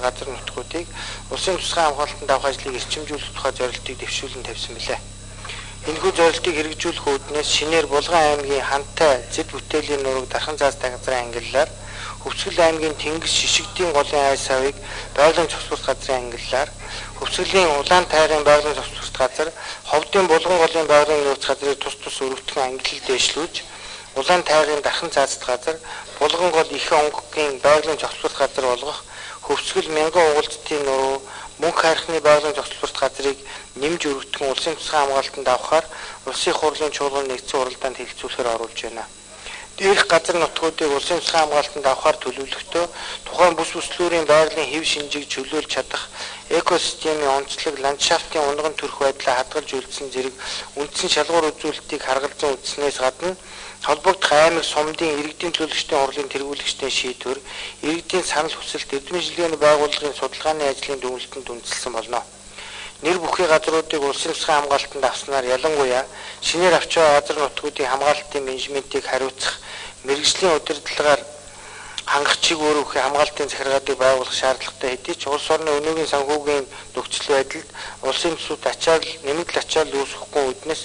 газар нутгуудыг улсын тусгай хамгаалтанд авах ажлыг эрчимжүүлэх тухай зорилтыг дэвшүүлэн тавьсан билээ. Энэхүү зорилтыг хэрэгжүүлэх үүднээс шинээр Булган аймгийн Хантай зэд бүтээлийн нурууг Дархан цаастай газрын ангиллаар, Хөвсгөл аймгийн Тэнгис Шишигдийн голын айс авыг байгалийн зохицуулалт газрын ангиллаар, Хөвсгөлийн Улаан тайрын байгалийн зохицуулалт газар, Ховдын Булган голын байгалийн нөөц газрыг тус өргөтгөн ангиллал дээшлүүлж, Улаан тайрын Дархан цаастай газар, Булган гол их онгогийн байгалийн зохицуулалт газар болгох, Хөвсгөл мянган угалзтын нуруу, Мөнх хайрхны байгалийн зохицуулалт газрыг нэмж өргөдгөн улсын тусгай хамгаалтанд авахаар улсын хурлын чуулган нэгдсэн уралдаанд хэлэлцүүлэхээр оруулж байна. Дээрх газар нутгуудыг улсын тусгай хамгаалтанд авахаар төлөвлөхдөө тухайн бүс бүслүүрийн байгалийн хэв шинжийг чөлөөлж чадах экосистемийн онцлог, ландшафтын унган төрх байдлаа хадгалж үлдсэн зэрэг үндсэн шалгуур үзүүлэлтийг харгалзан үзснээс гадна холбогдох аймаг сумдын иргэдийн төлөөлөгчдийн хурлын тэргүүлэгчдийн шийдвэр, иргэдийн санал хүсэлт, эрдэмтэн шилгээний байгууллагын судалгааны ажлын дүгнэлтэнд үндэслэн болно. Нэр бүхий газруудыг улсын тусгай хамгаалтанд авснаар ялангуяа шинээр авч байгаа газар нутгуудын хамгаалтын менежментийг хариуцах, мэргэжлийн удирдлагаар хангах чиг өөрөөхөө хамгаалтын захиргаадыг байгуулах шаардлагатай хэдий ч улс орны өнөөгийн санхүүгийн нөхцөл байдалд улсын төсөвт нэмэгдэл ачаал үүсэхгүй үднэс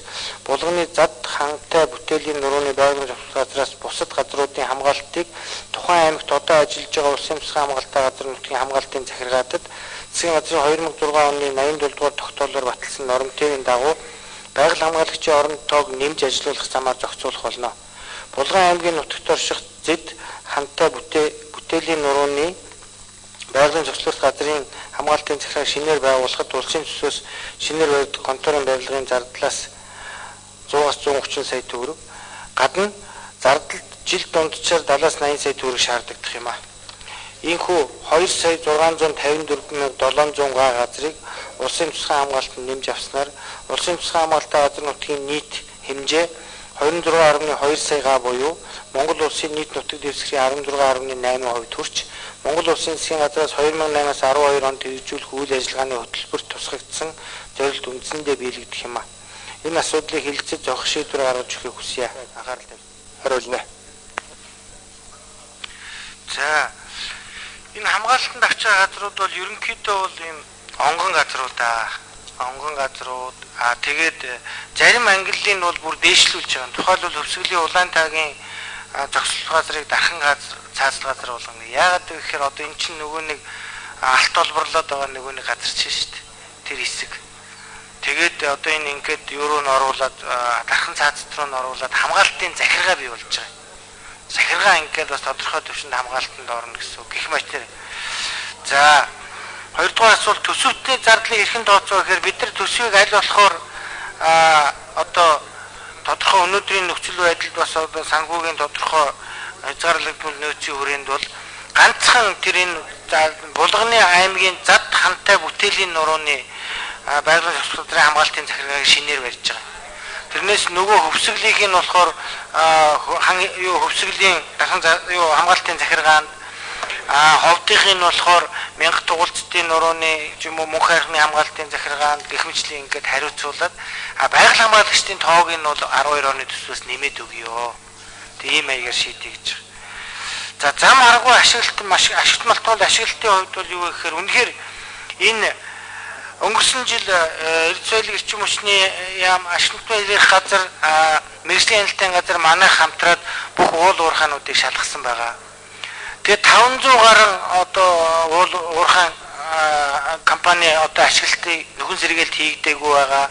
Булганы зад Хантай бүтээлийн нурууны байгалийн зохицуулалт газраас бусад газруудын хамгаалтыг тухайн аймагт одоо ажиллаж байгаа улсын тусгай хамгаалалтын газар нутгийн хамгаалтын захиргаадад засгийн газрын 2006 оны 87 дугаар тогтоолоор баталсан нормтын дагуу байгаль хамгаалагчийн орон тоог нэмж ажилуулах замаар зохицуулах болно. Булган аймгийн нутагт орших зэд Хантай бүтээлийн нурууны байгалийн зохицуулалт газрын хамгаалтын захиргааг шинээр байгуулахад улсын төсвөөс шинээр баригдах конторын барилгын зардлаас 100-аас 130 сая төгрөг, гадна зардалд жил дунджаар 70-аас 80 сая төгрөг шаарддаг юм а. Ийхүү 2 сая 654,700 га газрыг улсын тусгай хамгаалтанд нэмж авснаар улсын тусгай хамгаалтын газар нутгийн нийт хэмжээ 26.2 сая га буюу Монгол улсын нийт нутаг дэвсгэрийн 16.8% төрж Монгол улсын засгийн газраас 2008-аас 12 онд хэрэгжүүлэх үйл ажиллагааны хөтөлбөрт тусгагдсан зорилт үндсэндээ биелэгдэх юм а. Энэ асуудлыг хэлэлцэж зохих шийдвэр гаргаж өгөхийг хүсье. Анхаарал хариулна. За энэ хамгаалтанд авч байгаа газрууд бол ерөнхийдөө бол ийм онгон газрууд тэгээд зарим ангиллын бол бүр дээшлүүлж байгаа. Тухайлбал Хөвсгөлийн Улаан тайрын зохицуулалт газрыг Дархан цаасл газар болгоно. Яагаад гэвэл одоо эн чинь нөгөө нэг алт олборлоод байгаа нөгөө нэг газар чинь шүү дээ. Тэр хэсэг. Тэгээд одоо энэ ингээд юуруу н оруулаад Дархан цаасл руу н оруулаад хамгаалтын захиргаа бий болж байгаа. Захиргаа ингээд бас тодорхой төвшөнд хамгаалтанд орно гэсэн үг. Гэх мэт. За хоёрдугаар асуулт төсөвтний зардлыг хэрхэн тооцоо гэхээр бид нар төсвийг аль болохоор одоо тодорхой өнөөдрийн нөхцөл байдалд бас одоо санхүүгийн тодорхой хязгаарлагдмал нөөцийн хүрээнд бол ганцхан тэр энэ Булганы аймгийн зад Хантай бүтээлийн нурууны байгалийн зохицуулалт газрын хамгаалтын захиргааг шинээр барьж байгаа. Тэрнээс нөгөө Хөвсгөлийнх нь болохоор Хөвсгөлийн Дархан хамгаалтын захиргаанд Ховдынх нь болохоор мянга тугалцтын нурууны юм уу Мөнх хайрхны хамгаалтын захиргаанд гэх мэтлийн ингээд хариуцуулаад байгаль хамгаалагчдын тоог нь бол 12 оны төсвөөс нэмээд өгье. Тийм маягаар шийдэе гэж. За зам аргагүй ашиглалт малтгал ашиглалтын хувьд бол юу гэхээр үнэхээр энэ өнгөрсөн жил эрдэс соёлын эрчим хүчний яам ашиглалт байрах газар мэргэжлийн хяналтын газар манайх хамтраад бүх уул уурхаануудыг шалгасан байгаа. Тэгээд 500 гаруй одоо уул уурхаан компани одоо ашиглалтыг нөхөн сэргээлт хийгдээгүй байгаа.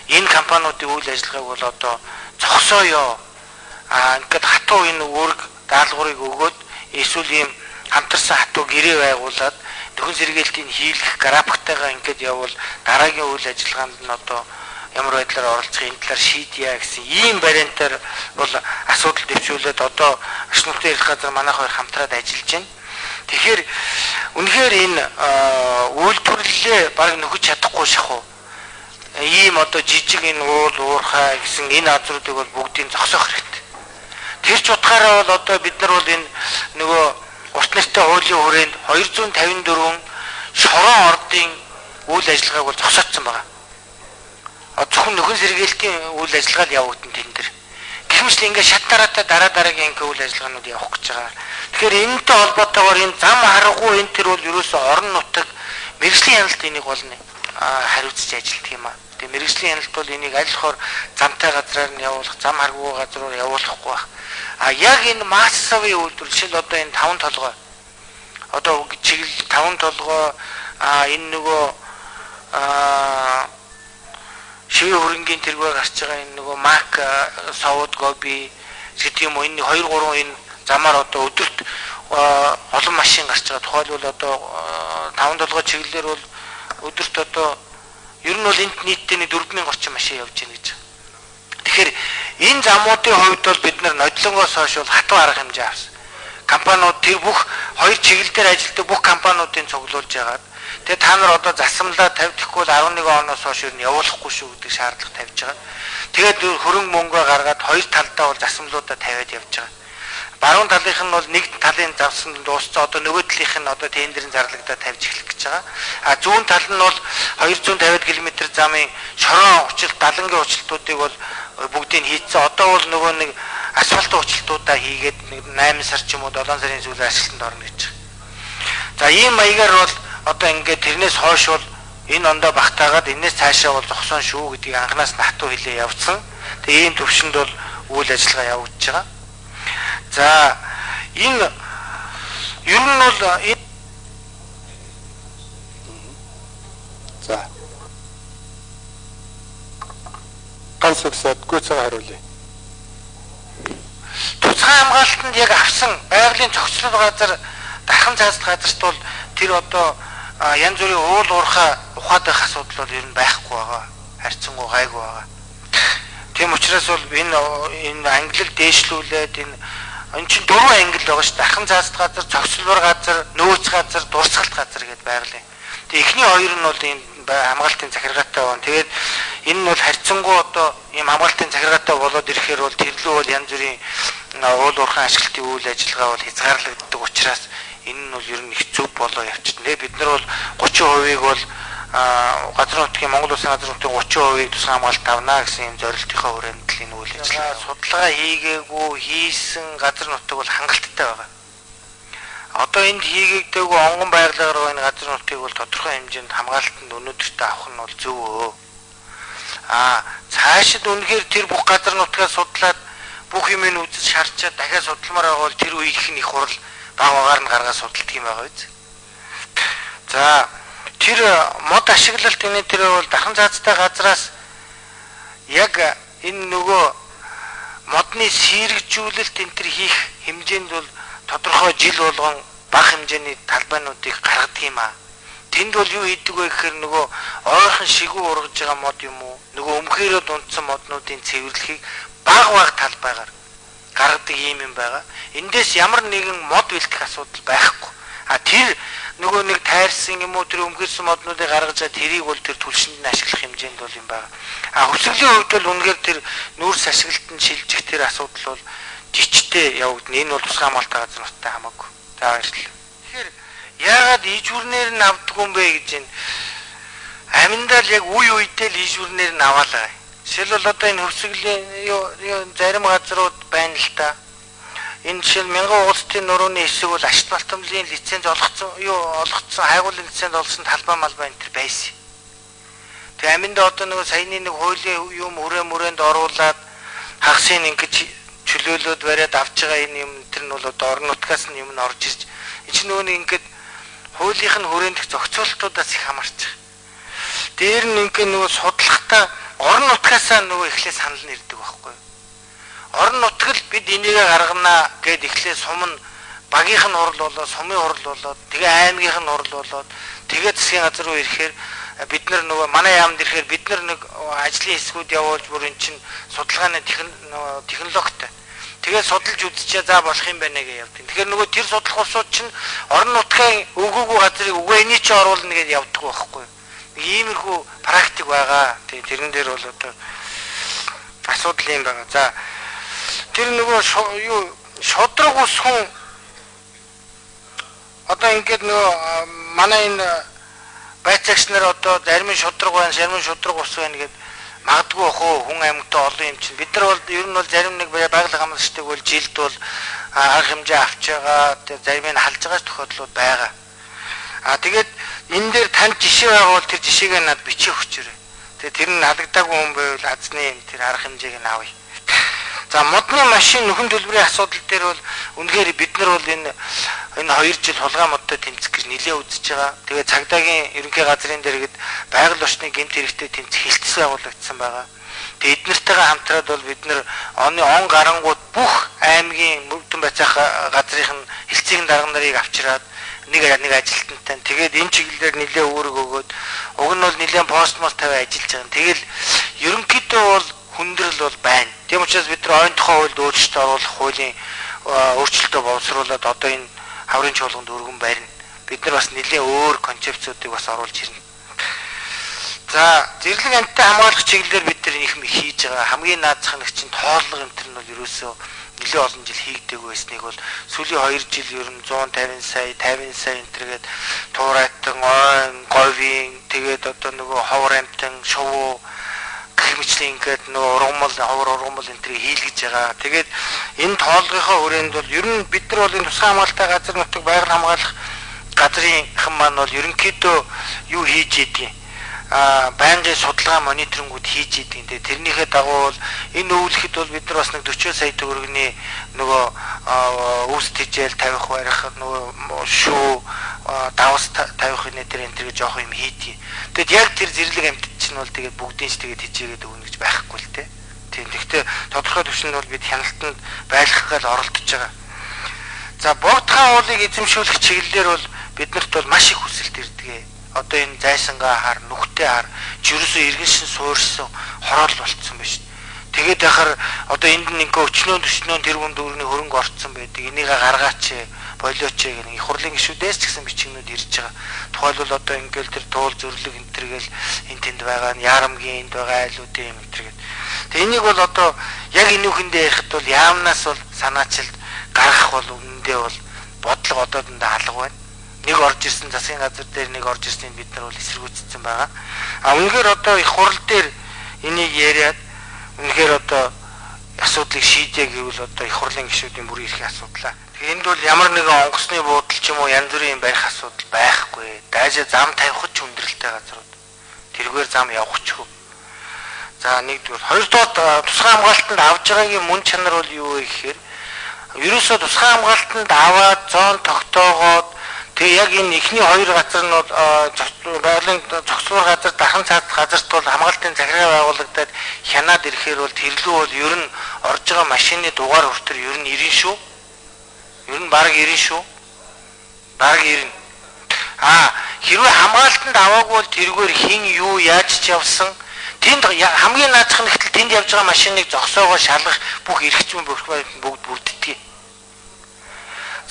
Энэ компаниудын үйл ажиллагааг бол одоо зогсооё. Ингээд хатуу энэ үүрэг даалгаврыг өгөөд эсвэл ийм хамтарсан хатуу гэрээ байгуулад нөхөн сэргээлтийг хийлгэх графиктайгаа ингээд явбал дараагийн үйл ажиллагаанд нь одоо ямар байдлаар оролцох энэ талаар шийдъя гэсэн ийм вариантаар бол асуудал дэвшүүлээд одоо ашиглалтын эрх газар манайх хоёр хамтраад ажиллаж байна. Тэгэхээр үнэхээр энэ үйлдвэрлэлээ баг нөхөж чадахгүй шахуу. Ийм одоо жижиг энэ уул уурхай гэсэн энэ азруудыг бол бүгдийг зогсоох хэрэгтэй. Тэр ч утгаараа бол одоо бид нар бол энэ нөгөө урт нартай хуулийн хүрээнд 254 шорон ордын үйл ажиллагааг бол зогсоодсон байгаа. Зөвхөн нөхөн сэргээлтийн үйл ажиллагаа явагдана тэн дээр. Гэх мэт ингээд шат дараагийн ингээд үйл ажиллагаанууд явах гэж байгаа. Тэгэхээр энэтэй холбоотойгоор энэ зам харахгүй энэ төр бол ерөөсөө орон мэрэгжлийн хяналт энийг болно хариуцж ажилтдаг юм аа. Тэгээ мэрэгжлийн хяналт бол энийг аль болохоор замтай газраар нь явуулах, зам харгуй газраар явуулахгүй байх. Яг энэ массовын үйлдвэр жишээл одоо энэ 5 толгой. Одоо чиглэл 5 толгой энэ нөгөө шивээ хөрөнгийн тэргээр гарч байгаа энэ нөгөө мак совод гоби гэдэг юм уу энэ 2 3 энэ замаар одоо өдөрт олон машин гарч байгаа. Тухайлбал одоо 5 толгой чиглэлээр бол өдөрт одоо ер нь бол энд нийтдээ 4000 орчим машин явж байна гэж. Тэгэхээр энэ замуудын хувьд бол бид нар нодлонгоос хойш бол хатуу арга хэмжээ авсан. Компаниуд тэр бүх хоёр чиглэл дээр ажилладаг бүх компаниудын цуглуулж яагаад тэгээ та нар одоо засамлаа тавьдаггүй бол 11 оноос хойш ер нь явуулахгүй шүү гэдэг шаардлага тавьж байгаа. Тэгээд хөрөнгө мөнгөө гаргаад хоёр талдаа бол засамлуудаа тавиад явж байгаа. Баруун талынх нь бол нэг талын завсан дууссан одоо нөгөө талынх нь одоо тендерийн зарлагдаа тавьж эхлэх гэж байгаа. Зүүн тал нь бол 250 км замын шорон учил далангийн училтуудыг бол бүгдийг хийцэн. Одоо бол нөгөө нэг асфальт училтуудаа хийгээд 8 сар ч юм уу 7 сарын сүүлээр ашиглалтанд орно гэж. За ийм маягаар бол одоо ингээд тэрнээс хойш бол энэ ондоо багтаагаад энэс цаашаа бол зогсон шүү гэдгийг анханаас нь хатуу хэлээ явцсан. Тэгээ ийм төвшөнд бол үйл ажиллагаа явагдаж байгаа. За энэ ер нь бол за ганц үгсэд гүйцээг хариулъя. Тусгай хамгаалтанд яг авсан байгалийн цогцлол газар дархан цаасд газарт бол тэр одоо янз бүрийн уул уурхай ухаадах асуудал бол ер нь байхгүй байгаа. Харьцангуй гайгүй байгаа. Тийм учраас бол энэ ангилал дээшлүүлээд энэ чинь 4 ангил байгаа шүү. Дархан цаасд газар, цогцлбор газар, нөөц газар, дурсгалт газар гэдээ байгалийн. Тэгээ эхний хоёр нь бол энэ хамгаалтын захиргаатай байна. Тэгээд энэ нь бол харьцангуй одоо ийм хамгаалтын захиргаатай болоод ирэхээр бол тэрлүү бол янз бүрийн уул уурхай ашиглалтын үйл ажиллагаа бол хязгаарлагддаг учраас энэ нь бол ер нь их зөв болоо явчихна. Тэгээ бид нар бол 30%-ийг бол газар нутгийн Монгол Улсын газар нутгийн 30%-ийг тусгай хамгаалалт авна гэсэн юм зорилтынхаа хүрээнд л энэ үйл ажиллагаа судалгаа хийгээгүй хийсэн газар нутаг бол хангалттай байгаа. Одоо энд хийгээгдээгүй онгон байгалаар энэ газар нутгийг бол тодорхой хэмжээнд хамгаалтанд өнөөдөртөө авах нь бол зөв өө. Цаашид үнэхээр тэр бүх газар нутгаа судлаад бүх юм нь үзэж шаарчаад дахиад судалмаар байгаа бол тэр үеийнх нь их хурал багаар нь гаргаад судалдаг юм байгаа биз. За тэр мод ашиглалт энэ тэр бол дархан цаазтай газраас яг энэ нөгөө модны сэргэжүүлэлт энэ төр хийх хэмжээнд бол тодорхой жил болгон бага хэмжээний талбайнуудыг гаргадаг юм аа. Тэнд бол юу хийдэг вэ гэхээр нөгөө ойрхон шигүү ургаж байгаа мод юм уу? Нөгөө өмхөөрөө дундсан моднуудын цэвэрлэхийг бага талбайгаар гаргадаг юм байгаа. Эндээс ямар нэгэн мод бэлтгэх асуудал байхгүй. Тэр нөгөө нэг тайрсан юм уу тэр өмхөрсөн моднуудыг гаргаж тэрийг бол тэр түлшинд нь ашиглах хэмжээнд бол юм байна. Хөвсгөлийн хувьд бол үнэхээр тэр нүүрс ашиглалтанд шилжих тэр асуудал бол жижигтэй явагдана. Энэ бол тусгай хамгаалалт газар нуттай хамаагүй. За баярлалаа. Тэгэхээр яагаад ижүүрнээр нь авдаг юм бэ гэж энэ аминдаа л яг үе үедээ л ижүүрнээр нь аваалаа. Жишээлбэл одоо энэ хөвсгөлийн зарим газрууд байна л та. Энэ жишээл мянган улсын нурууны хэсэг бол ашигт балтамлын лиценз олгоцсон хайгуулын лиценз олгосон талбай малбай энэ төр байсан. Тэгээ аминдаа одоо нөгөө саяны нэг хуулийн юм хүрээнд оруулаад хагасын ингэж чөлөөлөд бариад авч байгаа энэ юм тэр нь бол одоо орон нутгаас нь юм нь орж ирж энэ ч нөгөө ингээд хуулийнх нь хүрээндх зохицуулалтуудаас их хамаарч байгаа. Дээр нь ингээд нөгөө судлахтаа орон нутгаасаа нөгөө эхлээ санал нь ирдэг байхгүй. Орон нутаг л бид энийг гаргана гэд эхлээ сум нь багийнх нь хурал болоод сумын хурал болоод тэгээ аймгийнх нь хурал болоод тэгээ засгийн газар руу ирэхээр бид нар нөгөө манай яамд ирэхээр бид нар нэг ажлын хэсгүүд явуулж бүр эн чинь судалгааны технологитой. Тэгээ судалж үзчихээ за болох юм байна гэж явдаг. Тэгэхээр нөгөө тэр судлах усууд чинь орон нутгийн өгөөгүй газрыг үгүй эний чи оруулна гэж явдаг байхгүй. Иймэрхүү практик байгаа. Тэгээ тэрэн дээр бол одоо асуудал юм байгаа. За тэр нөгөө юу шудраг ус хүн одоо ингээд нөгөө манай энэ байцаагч нар одоо зарим нь шудраг байна, зарим нь шудраг ус байна гэд магадгүй хөө хүн амьтаа олон юм чинь бид нар бол ер нь бол зарим нэг байгаль хамгаалалтыг бол жилд бол арга хэмжээ авч байгаа, зарим нь халж байгаа тохиолдлууд байгаа. Тэгээд энэ дээр танд жишээ байгаа бол тэр жишээгээ надад бичиж өгчөөрэй. Тэгээ тэр нь халагдаагүй хүн байвал азны тэр арга хэмжээг нь авъя. За модны машин нөхөн төлбөрийн асуудал дээр бол үнэхээр бид нар бол энэ 2 жил хулгай модтой тэмцэх гэж нэлээд үзэж байгаа. Тэгээ цагдаагийн ерөнхий газрын дэргэд байгаль орчны гэмт хэрэгтэй тэмцэх хилцэл байгуулагдсан байгаа. Тэгээ эднэртэйгээ хамтраад бол бид нар он гарангууд бүх аймгийн мөрдөн байцаах газрын хилцээгийн дарга нарыг авчираад нэг ажилтнтай. Тэгээд энэ чиглэлээр нэлээд өөрөг өгөөд уг нь бол нэлээд постмос тавиа ажиллаж байгаа. Тэгэл ерөнхийдөө бол хүндрэл бол байна. Тийм учраас бид нар ойн тухай хуульд өөрчлөлт оруулах хуулийн өөрчлөлтөө боловсруулад одоо энэ хаврын чуулганд өргөн барина. Бид нар бас нэлээд өөр концепцуудыг бас оруулж ирнэ. За зэрлэг амьтад хамгаалах чиглэлээр бид нар их хийж байгаа. Хамгийн наазах нэг чинь тооллого энэ нь бол ерөөсөө нэлээд олон жил хийгдээгүй байсныг бол сүүлийн 2 жил ер нь 150 сая 50 сая энтергээд туурайтан ойн говийн тэгээд одоо нөгөө ховор амтан шувуу гэрмэчлийн ингээд нөгөө ургамал ховор ургамал энтрийг хийлгэж байгаа. Тэгээд энэ тоолгынхаа хүрээнд бол ер нь бид нар бол энэ тусгай хамгаалалттай газар нутаг байгаль хамгаалах газрын хэн маань бол ерөнхийдөө юу хийж ийдгийг байнгын судалгаа мониторингууд хийж идэг. Тэрнийхээ дагуу бол энэ өвлөхөд бол бид нар бас нэг 40 сая төгрөгийн нөгөө үүс тижэл тавих барих нөгөө шүү давс тавих нэтэр энэ гэж жоох юм хийдгийг. Тэгэд яг тэр зэрлэг амьтд чинь бол тэгээд бүгдийн ч тэгээд хижээгээд өгнө гэж байхгүй л те. Тийм. Гэхдээ тодорхой төвшөнд бол бид хяналтанд байлгах гал оролдож байгаа. За богдхан уулыг эзэмшүүлэх чиглэлээр бол биднэрт бол маш их хүсэлт ирдэг. Одоо энэ зайсангаа хар нүхтэй хар жирөөсөө иргэн шин суурьсан хороол болцсон байж. Тэгээд яхаар одоо энд нэг өчнөө төчнөө тэрүүн дүүрний хөрөнгө орцсон байдаг. Энийг гаргаач болооч гэх нэг их хурлын гишүүдээс ч гэсэн бичгнүүд ирж байгаа. Тухайлбал одоо ингээл тэр туул зөвлөг энтергээл энэ тэнд байгаа нь ярамгийн энд байгаа айлуудын юм энтергээд. Тэгээ энийг бол одоо яг энүүхэндээ ярихад бол яамнаас бол санаачилд гаргах бол үнэндээ бол бодлого одоо дэндээ алга байна. Нэг орж ирсэн засгийн газар дээр нэг орж ирснийг бид нар бол эсэргүүцсэн байгаа. Үнэхээр одоо их хурл дээр энийг яриад үнэхээр одоо асуудлыг шийдээ гэвэл одоо их хурлын гишүүдийн бүрийн эрхийн асуудлаа. Тэгэхээр энд бол ямар нэгэн онгоцны буудал ч юм уу янз бүрийн барих асуудал байхгүй. Дайжаа зам тавих ч хүндрэлтэй газрууд. Тэргээр зам явахчгүй. За нэгдүгээр, хоёрдугаар тусгай хамгаалтанд авж байгаагийн мөн чанар бол юу вэ гэхээр ерөөсөө тусгай хамгаалтанд аваад зоон тогтоогоод тэгээ яг энэ ихний 2 газар нь бол байгалийн зохицуур газар дахин цаад газарт бол хамгаалтын захиргаа байгуулагдаад хянаад ирэхээр бол тэрлүү бол ер нь орж байгаа машины дугаар хүртэр ер нь 90 шүү. Ер нь бараг 90 шүү. Бараг 90. Хэрвээ хамгаалтанд аваагүй бол тэргээр хин юу яаж ч явсан тэнд хамгийн наадах нь ихтэл тэнд явж байгаа машиныг зогсоогоо шалгах бүх эрх зүйн бүгд бүрддэг.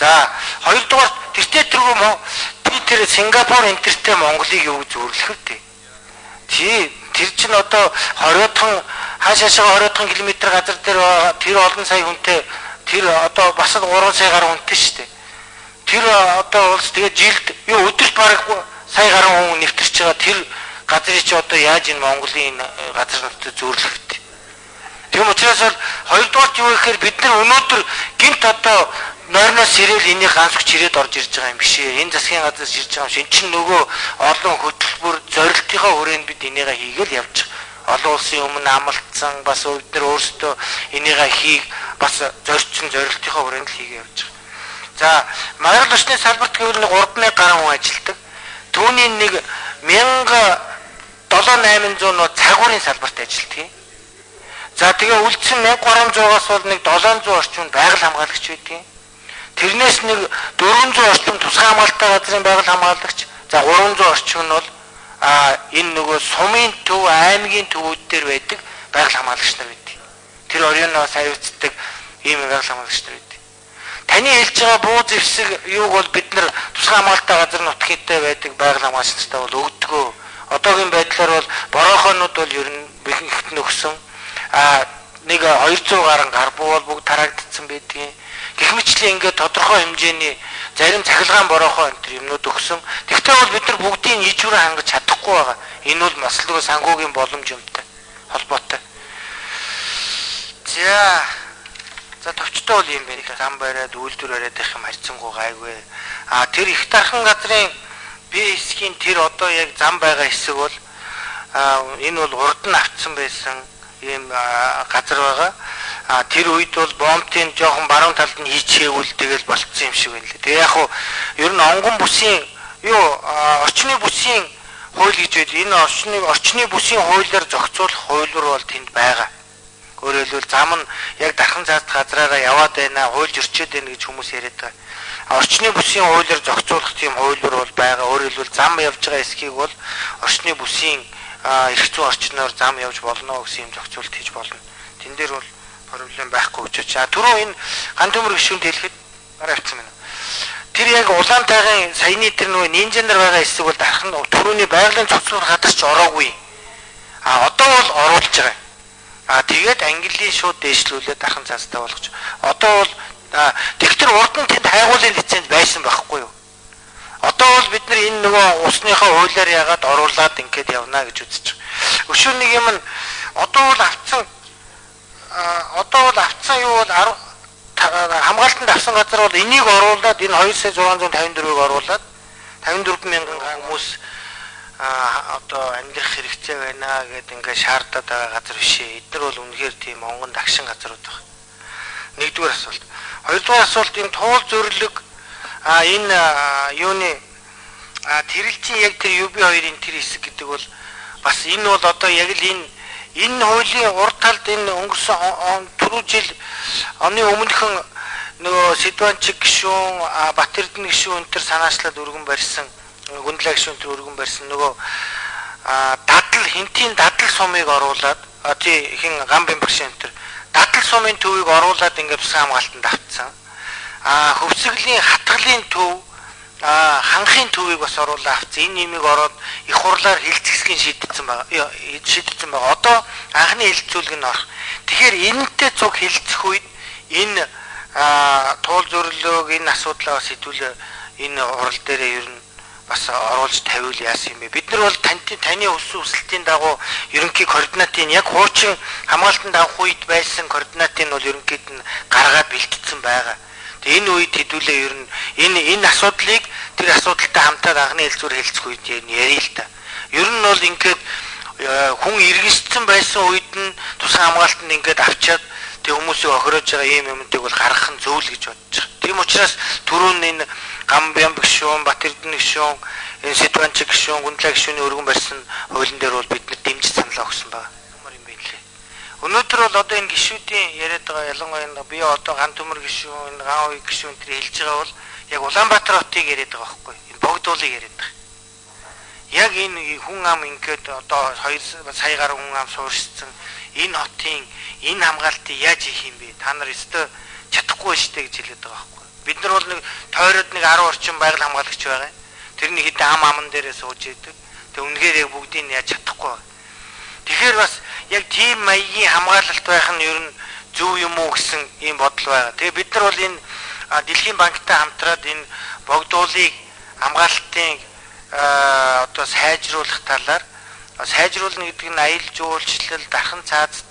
За хоёрдугаар тэртээ тэргүй би тэр Сингапур энтертэй Монголыг юу зөвлөх вэ? Тэр чинь одоо 20-ын хаашаашаа 20 км газар дээр тэр олон сая хүнтэй тэр одоо бас 3 сая гаруй хүнтэй шүү дээ. Тэр одоо улс тэгээ жилд юу өдөрт бараг сая гаруй хүн нэвтэрч байгаа тэр газрыг чи одоо яаж энэ Монголын газар нутагт зөвлөх вэ? Тийм учраас бол хоёрдугаар юу гэхээр бид нар өнөөдөр гинт одоо нойрноос ирээл энийг ганцх чирээд орж ирж байгаа юм биш ээ. Энэ засгийн газраас ирж байгаа юм шиг чинь нөгөө олон хөтөлбөр зорилтынхаа хүрээнд бид энийгээ хийгээл явж байгаа. Олон улсын өмнө амлалтсан бас бид нар өөрсдөө энийгээ хийх бас зорчин зорилтынхаа хүрээнд л хийгээ явж байгаа. За маргал усны салбарт гэвэл 3,000 гаруй хүн ажилладаг. Түүний нэг 17,800 цагуурын салбарт ажилладаг. За тэгээ үлдсэн 1,300-аас бол нэг 700 орчим байгаль хамгаалагч байдаг. Тэрнээс нэг 400 орчим тусгай хамгаалалттай газрын байгаль хамгаалагч. За 300 орчим нь бол энэ нөгөө сумын төв, аймгийн төвүүд дээр байдаг байгаль хамгаалагч нар байдаг. Тэр оройноос аюулцдаг ийм байгаль хамгаалагч нар байдаг. Таны хэлж байгаа буу зэвсэг юуг бол бид нар тусгай хамгаалалттай газар нутгийнхтэй байдаг байгаль хамгаалагч нартай бол өгдөгөө. Одоогийн байдлаар бол борохоонууд бол ер нь бэхэнхт нөхсөн. Нэг 200 гаруй гар буу бол бүгд тараагдсан байдгийг. Гэх мэтлээ ингээд тодорхой хэмжээний зарим цахилгаан борохоо энэ юмнууд өгсөн. Тэгвэл бол бид нар бүгдийг ижүүрээ хангаж чадахгүй байгаа. Энэ бол маслгүй санхүүгийн боломж юмтай холбоотой. За товчтой бол юм байна. Зам бариад үйлдвэр бариад их юм харьцангуй гайгүй. Тэр их дархан газрын би эсхийн тэр одоо яг зам байгаа хэсэг бол энэ бол урд нь автсан байсан ийм газар байгаа. Тэр үед бол бомбын жоохон баруун талд нь хийчихвэл тэгэл болцсон юм шиг байна лээ. Тэгээ яг хуу ер нь онгон бүсийн орчны бүсийн хууль гэж байд. Энэ орчны бүсийн хуулиар зохицуулах хуулбар бол тэнд байгаа. Өөрөөр хэлбэл зам нь яг дархан цаазд газраараа яваад байна, хууль зөрчөөд байна гэж хүмүүс яриад байгаа. Орчны бүсийн хуулиар зохицуулах тийм хуулбар бол байгаа. Өөрөөр хэлбэл зам явж байгаа эсхийг бол орчны бүсийн эрх зүйн орчноор зам явж болно гэсэн юм зохицуулт хийж болно. Тэн дээр бол проблем байхгүй гэж байна. Түрүү энэ ган төмөр гишүүнд хэлэхэд гараа авчихсан байна. Тэр яг улаантайгын саяны тэр нөгөө нинжандар байгаа хэсэг бол дархан түрүүний байгалийн цогцлол гадарч ороогүй. Одоо бол оруулж байгаа. Тэгээд английн шууд дээшлүүлээд дархан цаастаа болгож. Одоо бол тэгтэр урд нь тэнд хайгуулын лиценз байсан байхгүй юу? Одоо бол бид нар энэ нөгөө усныхаа хуулиар яагаад оруулаад ингээд явна гэж үзэж байгаа. Өшөө нэг юм нь одоо бол авцсан юу бол хамгаалтанд авсан газар бол энийг оруулаад энэ 2,654-ыг оруулаад 54 мянган хүмүүс одоо амьдрах хэрэгцээ байна гэдэг ингээд шаардаад байгаа газар биш ээ. Эдгээр бол үнэхээр тийм онгон дагшин газрууд байна. Нэгдүгээр асуулт. Хоёрдугаар асуулт энэ туул зөвлөг энэ юуны тэрэлцийн яг тэр UB2-ын тэр хэсэг гэдэг бол бас энэ бол одоо яг л энэ хуулийн урд талд энэ өнгөрсөн түрүү жил оны өмнөхөн нөгөө Сэдванчиг гишүүн Бат Эрдэнэ гишүүн энэ санаачлаад өргөн барьсан Гүндлаа гишүүн тэр өргөн барьсан нөгөө дадал хинтийн дадал сумыг оруулаад хин Гамбин багш энэ тэр дадал сумын төвийг оруулаад ингээд бус хамгаалтанд автсан. Хөвсгөлийн хатгалын төв ханхын төвийг бас оруулаад авсан. Энэ нэмийг ороод их хурлаар хилцэсгийн шийдэгдсэн байгаа. Одоо анхны хилцүүлэг нь орох. Тэгэхээр энэтэй цуг хилцэх үед энэ туул зөвлөг энэ асуудлаа бас хэдүүлээ энэ урал дээрээ ер нь бас оруулж тавиул яасан юм бэ? Бид нар бол таны өсөлтийн дагуу ерөнхий координатын яг хуучин хамгаалтанд авах үед байсан координатын бол ерөнхийд нь гаргаад бэлтгэсэн байгаа. Тэгээ энэ үед хэдүүлээ ер нь энэ асуудлыг тэр асуудалтай хамтаад анхны хэлцүүр хэлцэх үед ярил л та. Ер нь бол ингээд хүн иргэншсэн байсан үед нь тусгай хамгаалтанд ингээд авчаад тэг хүмүүсийг охироож байгаа юм юмтыг бол гаргах нь зөв л гэж бодож байгаа. Тийм учраас түрүүн энэ Гамбин гишүүн, Бат Эрдэнэ гишүүн, энэ Сэдванчиг гишүүн, Гүндлаа гишүүний өргөн барьсан хуулийн дээр бол бид нар дэмжиж саналаа өгсөн байна. Ямар юм бэ лээ. Өнөөдөр бол одоо энэ гишүүдийн яриад байгаа ялангуяа би одоо ган төмөр гишүүн, ган ууй гишүүн тэр хэлж байгаа бол яг Улаанбаатар хотыг яриад байгаа байхгүй. Энэ богдуулыг яриад байгаа. Яг энэ хүн ам ингээд одоо 2 сая гаруй хүн ам суурьшсан энэ хотын энэ хамгаалтыг яаж хийх юм бэ? Та нар өстө чадахгүй штэ гэж хэлээд байгаа байхгүй. Бид нар бол нэг тойроод нэг 10 орчим байгаль хамгаалагч байгаа. Тэрний хэд аман дээрээ сууж идэг. Тэг үнэхээр яг бүгдийг нь яаж чадахгүй. Тэгэхээр бас яг тийм маягийн хамгаалалт байх нь ер нь зөв юм уу гэсэн ийм бодол байгаа. Тэгээ бид нар бол энэ Дэлхийн банктай хамтраад энэ богдуулыг хамгаалтын одоо сайжруулах талаар сайжруулна гэдэг нь аял жуулчлал дархан цаазд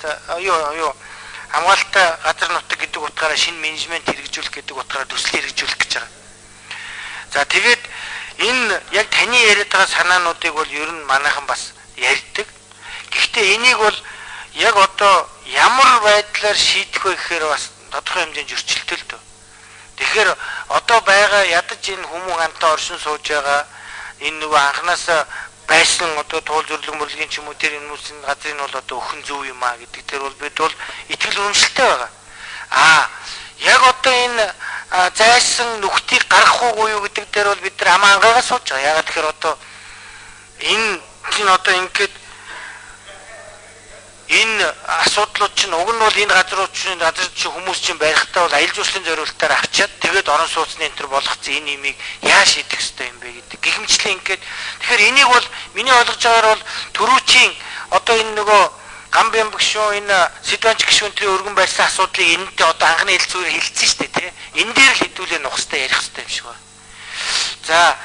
хамгаалалттай газар нутаг гэдэг утгаараа шинэ менежмент хэрэгжүүлэх гэдэг утгаараа төсөл хэрэгжүүлэх гэж байгаа. За тэгээд энэ яг таны яриад байгаа санаануудыг бол ер нь манайхан бас ярьдаг. Гэхдээ энийг бол яг одоо ямар байдлаар шийдэх вэ гэхээр бас тодорхой хэмжээнд зөрчилтэй л дөө. Тэгэхээр одоо байгаа ядаж энэ хүмүүн амтаа оршин сууж байгаа энэ нөгөө анханасаа байсан одоо туул зөвлөг мөрлөгийн ч юм уу тэр энэ хүмүүсийн газрын бол одоо өхөн зөв юм аа гэдэг тэр бол бид бол итгэл үнэмшилтэй байгаа. Яг одоо энэ зайсан нүхтийг гаргах уу юу гэдэг дээр бол бид нар хамаа ангаагаа сууж байгаа. Ягаад тэгэхээр одоо энэ чинь одоо ингээд энэ асуудлууд чинь уг нь бол энэ газрууд чинь хүмүүс чинь барихтаа бол аялал жуулчлалын зориулалтаар авчиад тэгээд орон сууцны энэ төр болгоцсон энэ имийг яаж шийдэх ёстой юм бэ гэдэг. Гихмчлэн ингээд тэгэхээр энийг бол миний ойлгож байгаагаар бол төрүүчийн одоо энэ нөгөө Гамбин гишүүн энэ Сэдванчиг гишүүн төрийн өргөн барьсан асуудлыг энэтэй одоо анхны хэлцүүрээр хэлсэн шүү дээ тий. Энэ дээр л хэдүүлээ нухстай ярих хэрэгтэй юм шиг байна. За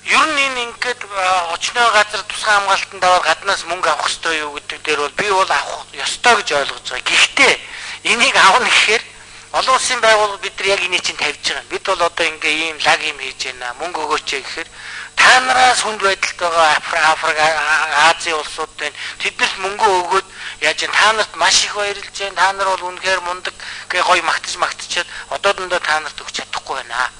ер нь энэ ингээд очной газар тусгай хамгаалтанд аваад гаднаас мөнгө авах ёстой юу гэдэг дээр бол би бол авах ёстой гэж ойлгож байгаа. Гэхдээ энийг авах гэхээр олон улсын байгууллага бид нар яг энийг чинь тавьж байгаа. Бид бол одоо ингээ ийм лаг юм хийж байна. Мөнгө өгөөч гэхээр та нараас хүнд байдалд байгаа Африк, Азийн улсууд байна. Тэднэрт мөнгө өгөөд яаж юм та нарт маш их баярлж байна. Та нар бол үнэхээр мундаг гэ гоё магтчихад одоодондоо та нарт өгч чадахгүй байна.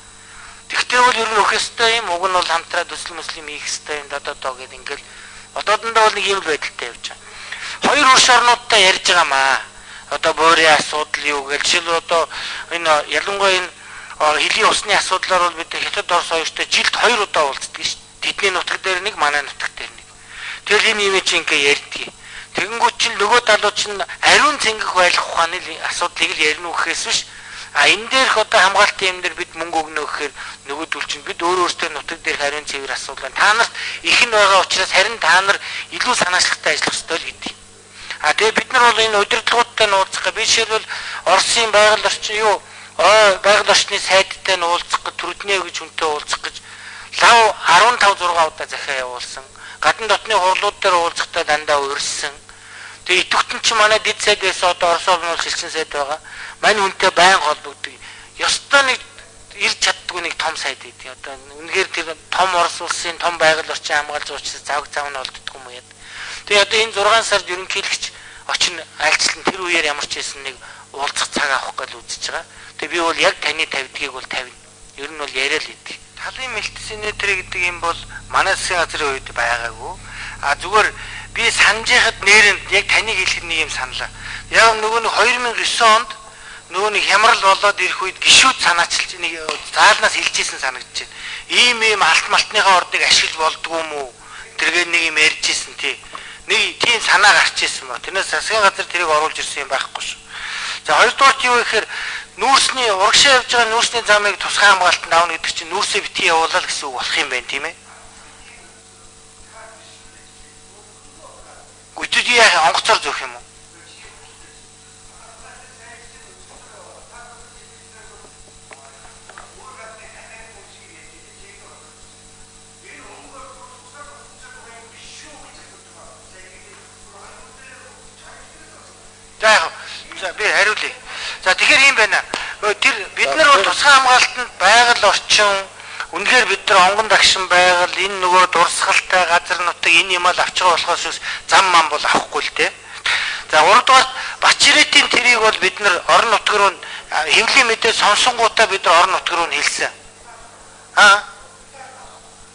Тэгтээ бол ер нь өгөх ёстой юм. Уг нь бол хамтраа төсөл мөслийн хийх ёстой юм доо гэд ингээл одоодондоо бол нэг юм байдалтай явж байгаа. Хоёр улс орнуудтай ярьж байгаамаа. Одоо буурийн асуудал юу гэж жишээл одоо энэ ялангуяа энэ хэлийн усны асуудлаар бол бид Хятад Орос хоёртой жилд 2 удаа уулздаг шүү дээ. Тэдний нутаг дээр нэг, манай нутаг дээр нэг. Тэгэл энэ юм чинь ингээ ярьдгийг. Тэгэнгүүт чинь нөгөө талууд чинь ариун цэнгэх байх ухааны асуудлыг л ярина үхээс биш. Энэ дээрх одоо хамгаалтын юм дээр бид мөнгө өгнө гэхээр нөгөөдөл чинь бид өөртөө нутаг дээр ариун цэвэр асуудал. Та нарт их нь байгаа учраас харин та нар илүү санаачлагтай ажиллах ёстой л гэдэг. Тэгээ бид нар бол энэ удирдлагуудтай нуулзах би жишээлбэл Оросын байгаль орчин юу байгаль орчны сайдтай нуулзах гэж Түрднээ гэж хүнтэй уулзах гэж лав 15 6 удаа захиа явуулсан. Гадны дотны хурлууд дээр уулзахдаа дандаа урьссан. Тэгээ идэвхтэн чи манай дэд сайд байсан одоо Орос улсын шилжин сайд байгаа. Мань хүнтэй байн холбогддог. Ёстой нэг ирж чаддгүй нэг том сайд гэдэг. Одоо үнэхээр тэр том Орос улсын том байгаль орчин хамгаалж учраас завг зав нь олддог юм уу яа. Тэгээ одоо энэ 6 сард ерөнхийлөгч очно айлчлан тэр үеэр ямар ч байсан нэг уулзах цаг авах гэж үзэж байгаа. Тэгээ би бол яг таны тавьдгийг бол тавина. Ер нь бол яриа л идэг. Талын мэлтсинэтэр гэдэг юм бол манай засгийн газрын үед байгаагүй. Зүгээр би санаж яхад нээрэнд яг таныг хэлэх нэг юм саналаа. Яг нөгөө нэг 2009 онд нөгөө нэг хямрал болоод ирэх үед гişүүд санаачилж нэг заалнаас хэлжсэн санагдаж байна. Ийм алт малтныхаа ордыг ашиглаж болдгоо юм уу? Тэргээ нэг юм ярьжсэн тий. Нэг тийм санаа гарч ирсэн ба. Тэрнээс засгийн газар тэрийг оруулж ирсэн юм байхгүй шүү. За хоёрдугаар юу гэхээр нүүрсний урагшаа явж байгаа нүүрсний замыг тусгай хамгаалтанд авна гэдэг чинь нүүрсээ битгий явуулаа гэсэн үг болох юм байна тийм ээ. Гүтүүд яах онгоцоор зөөх юм уу? За би хариулъя. За тэгэхээр юм байна. Тэр бид нар бол тусгай хамгаалтанд байгаль орчин үнэхээр бид нар онгон дагшин байгаль энэ нөгөө дурсгалтай газар нутаг энэ юм ал авч байгаа болохоос зам мам бол авахгүй л дээ. За 3 дугаар Бачирэтийн тэрийг бол бид нар орон нутг руу хэвлийн мэдээ сонсонгуудаа бид нар орон нутг руу хэлсэн.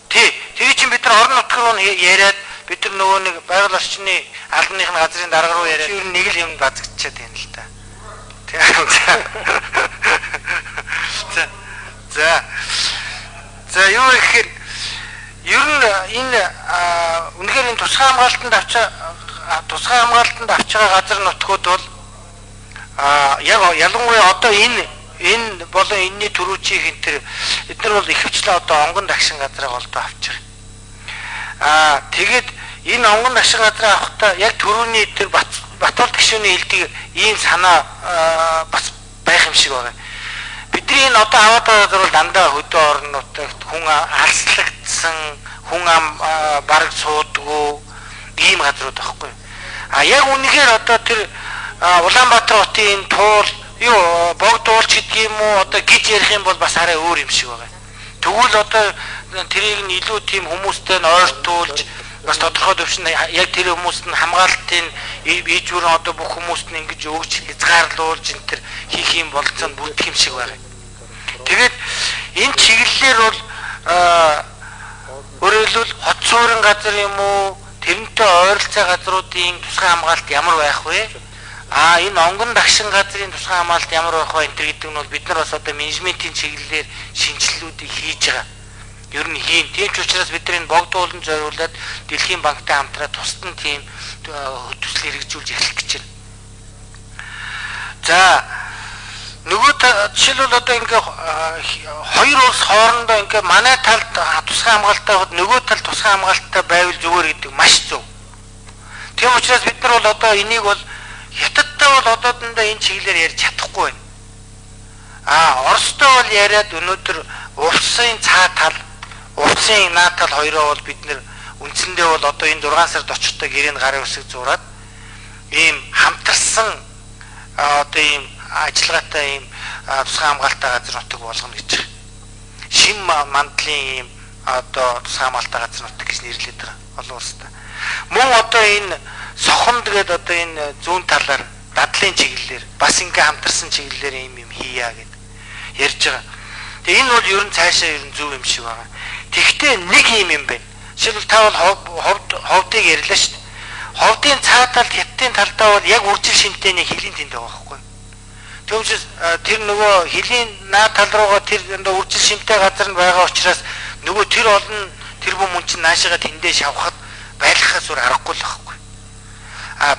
Тэгээ чинь бид нар орон нутг руу яриад бид нар нөгөө нэг байгаль орчны албаныхны газрын дарга руу яриад ер нь нэг л юм базагдчихад байна л та. За юу гэхээр ер нь энэ үнэхээр энэ тусгай хамгаалтанд авч байгаа газар нутгууд бол яг ялангуяа одоо энэ болон энэний төрүүчийн хинтэр эдгээр бол ихэвчлэн одоо онгон дагшин газрыг олдоо авч байгаа. Тэгээд энэ онгон дагшин газрыг авахдаа яг төрүүний тэр Батбол гишүүний хэлдэг ийм санаа бас байх юм шиг байна. Бидний энэ одоо аваад байгаа газар бол дандаа хөдөө орон нутагт хүн алслагдсан, хүн ам бараг суудгүй ийм газрууд байхгүй. Яг үнэхээр одоо тэр Улаанбаатар хотын туул юу богд уулч гэдэг юм уу одоо гэж ярих юм бол бас арай өөр юм шиг байна. Тэгвэл одоо тэрийг нь илүү тийм хүмүүстэй нь ойртуулж бас тодорхой төвшин яг тэр хүмүүст нь хамгаалтын ижүүрэн одоо бүх хүмүүст нь ингэж өгж хязгаарлуулж энэ төр хийх юм болцоонд бүрдэх юм шиг байна. Тэгээд энэ чиглэлээр бол өөрөөр хэлбэл хот суурин газар юм уу тэрнтэй ойролцоо газруудын тусгай хамгаалт ямар байх вэ? Энэ онгон дагшин газрын тусгай хамгаалт ямар байх вэ гэдэг нь бол бид нар бас одоо менежментийн чиглэлээр шинжилгүүдийг хийж байгаа. Ер нь хийн. Тийм ч учраас бид нар энэ богд ууланд зориулаад Дэлхийн банктай хамтраад тусдан тийм төсөл хэрэгжүүлж эхлэх гэж байна. За нөгөө жишээлбэл одоо ингээ хоёр улс хоорондоо ингээ манай талд тусгай хамгаалалттай хад нөгөө талд тусгай хамгаалалттай байвал зүгээр гэдэг маш зөв. Тийм учраас бид нар бол одоо энийг бол Хятадтай бол одоодондоо энэ чиглэлээр ярьж чадахгүй байна. Оростой бол яриад өнөөдөр улсын цаа тал улсын наад тал хоёроо бол бид нэр үндсэндээ бол одоо энэ 6 сард очихтой гэрээнд гарын үсэг зураад ийм хамтарсан одоо ийм ажиллагаатай ийм тусгай хамгаалалттай газар нутаг болгоно гэж. Шин мандлын ийм одоо тусгай хамгаалалттай газар нутаг гэж нэрлэдэг байгаа олон улстай. Мөн одоо энэ сохонд гэдэг одоо энэ зүүн талаар дадлын чиглэлээр бас ингээ хамтарсан чиглэлээр ийм юм хийя гэд ярьж байгаа. Тэгээ энэ бол ер нь цаашаа ер нь зөв юм шиг байгаа. Тэгвэл нэг юм байна. Жишээлбэл та бол ховдыг ярьлаа шүү дээ. Ховдын цаад талд хятадын талдаа бол яг үржил шинтэйний хилийн тэнд байгаа байхгүй. Тэгвэл тэр нөгөө хилийн наад тал руугаа тэр үржил шинтэй газар нь байгаа учраас нөгөө тэр олон тэр бүмэн чинь наашаага тэндээ шавхад байлгахаас өөр аргагүй л байхгүй.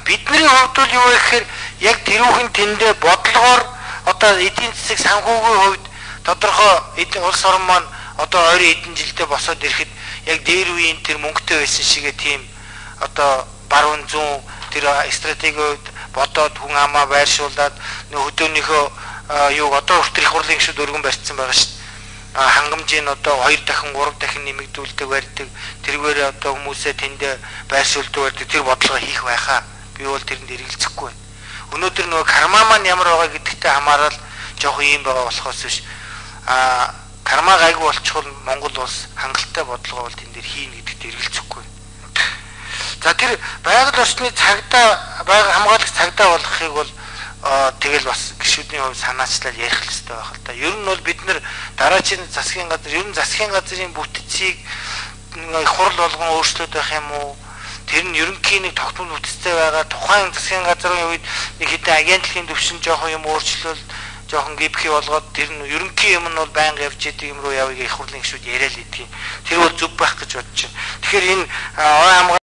Бидний хувьд бол юу гэхээр яг тэрүүхэн тэндээ бодлогоор одоо эдийн засаг санхүүгийн хувьд тодорхой улс орн маань одоо 20 хэдэн жилдээ босоод ирэхэд яг дээр үеийн тэр мөнгөтэй байсан шигээ тийм одоо баруун зүүн тэр стратегийн хувьд бодоод хүн амаа байршуулад хөдөөнийхөө юуг одоо хүртэл их хурлын гишүүд өргөн барьсан байгаа шүү дээ. Хангамжийг одоо 2 дахин 3 дахин нэмэгдүүлдэг барьдаг тэргээр одоо хүмүүсээ тэндээ байршуулдаг барьдаг тэр бодлого хийх байхаа би бол тэрэнд эргэлзэхгүй байна. Өнөөдөр нөгөө карма маань ямар байгаа гэдэгтээ хамаарал жоох юм байгаа болохоос биш карма гайгүй болчихвол Монгол улс хангалттай бодлого бол тэн дээр хийнэ гэдэгт эргэлзэхгүй. За тэр байгаль орчны цагдаа байгаль хамгаалагч цагдаа болгохыг бол тэгэл бас гишүүдийн хувьд санаачлал ярих хэрэгтэй байх л та. Ер нь бол бид нэр дараагийн засгийн газар ер нь засгийн газрын бүтцийг их хурл болгон өөрчлөөд байх юм уу? Тэр нь ерөнхийн нэг тогтмол бүтцтэй байгаа тухайн засгийн газрын үед нэг хэдэн агентлагийн төвшин жоох юм өөрчлөл жоохон гибхи болгоод тэр нь ерөнхий юм нь бол байнга явж идэг юм руу явъя их хурлын гишүүд яриа л идэх. Тэр бол зөв байх гэж бодож байна. Тэгэхээр энэ